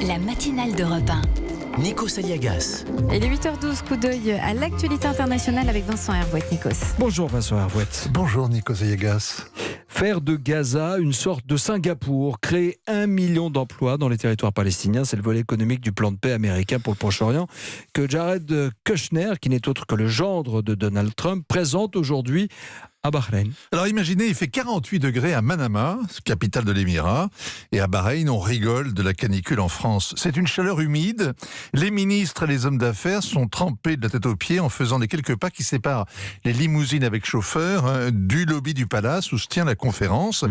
La matinale d'Europe 1. Nikos Aliagas. Il est 8h12, coup d'œil à l'actualité internationale avec Vincent Hervouet. Nikos. Bonjour Vincent Hervouet. Bonjour Nikos Aliagas. Faire de Gaza une sorte de Singapour, créer 1 million d'emplois dans les territoires palestiniens, c'est le volet économique du plan de paix américain pour le Proche-Orient que Jared Kushner, qui n'est autre que le gendre de Donald Trump, présente aujourd'hui à Bahreïn. Alors imaginez, il fait 48 degrés à Manama, capitale de l'Émirat, et à Bahreïn, on rigole de la canicule en France. C'est une chaleur humide. Les ministres et les hommes d'affaires sont trempés de la tête aux pieds en faisant les quelques pas qui séparent les limousines avec chauffeur du lobby du palace où se tient la conférence.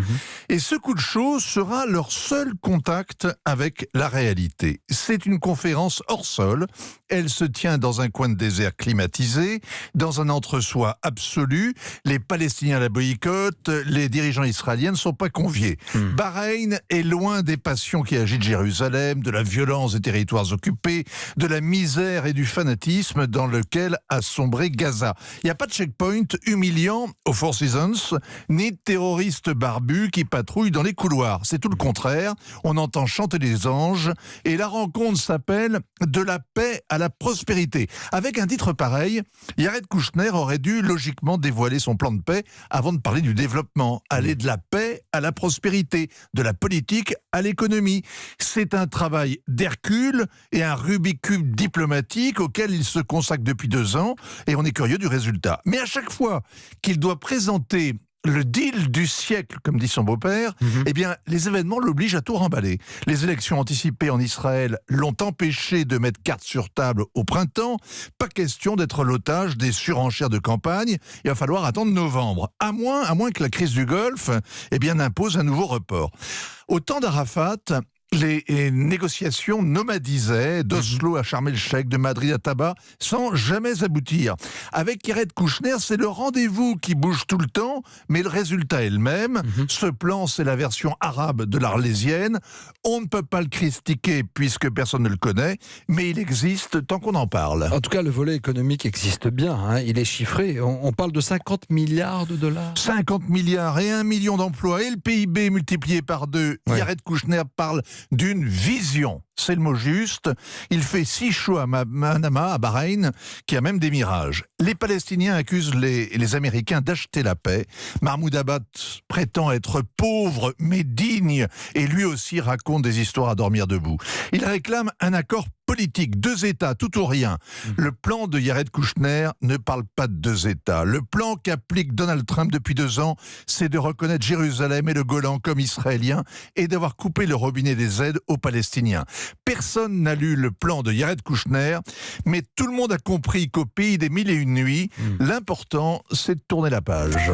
Et ce coup de chaud sera leur seul contact avec la réalité. C'est une conférence hors sol. Elle se tient dans un coin de désert climatisé, dans un entre-soi absolu. Les Palestiniens la boycottent, les dirigeants israéliens ne sont pas conviés. Bahreïn est loin des passions qui agitent Jérusalem, de la violence des territoires occupés, de la misère et du fanatisme dans lequel a sombré Gaza. Il n'y a pas de checkpoint humiliant aux Four Seasons, ni de terroristes barbus qui patrouillent dans les couloirs. C'est tout le contraire. On entend chanter les anges et la rencontre s'appelle « De la paix à la prospérité ». Avec un titre pareil, Jared Kushner aurait dû logiquement dévoiler son plan de paix avant de parler du développement, aller de la paix à la prospérité, de la politique à l'économie. C'est un travail d'Hercule et un Rubik's Cube diplomatique auquel il se consacre depuis 2 ans et on est curieux du résultat. Mais à chaque fois qu'il doit présenter le deal du siècle, comme dit son beau-père, eh bien, les événements l'obligent à tout remballer. Les élections anticipées en Israël l'ont empêché de mettre carte sur table au printemps. Pas question d'être l'otage des surenchères de campagne. Il va falloir attendre novembre. À moins que la crise du Golfe, eh bien, impose un nouveau report. Au temps d'Arafat, les négociations nomadisaient d'Oslo à Sharm el-Sheikh, de Madrid à Tabat, sans jamais aboutir. Avec Jared Kushner, c'est le rendez-vous qui bouge tout le temps, mais le résultat est le même. Ce plan, c'est la version arabe de l'Arlésienne. On ne peut pas le critiquer puisque personne ne le connaît, mais il existe tant qu'on en parle. En tout cas, le volet économique existe bien. Il est chiffré. On parle de 50 milliards de dollars. 50 milliards et 1 million d'emplois et le PIB multiplié par 2. Ouais. Jared Kushner parle d'une vision. C'est le mot juste. Il fait si chaud à Manama, à Bahreïn, qu'il y a même des mirages. Les Palestiniens accusent les Américains d'acheter la paix. Mahmoud Abbas prétend être pauvre mais digne et lui aussi raconte des histoires à dormir debout. Il réclame un accord politique, 2 États, tout ou rien. Le plan de Jared Kushner ne parle pas de 2 États. Le plan qu'applique Donald Trump depuis 2 ans, c'est de reconnaître Jérusalem et le Golan comme israéliens et d'avoir coupé le robinet des aides aux Palestiniens. Personne n'a lu le plan de Jared Kushner, mais tout le monde a compris qu'au pays des 1001 nuits, l'important, c'est de tourner la page.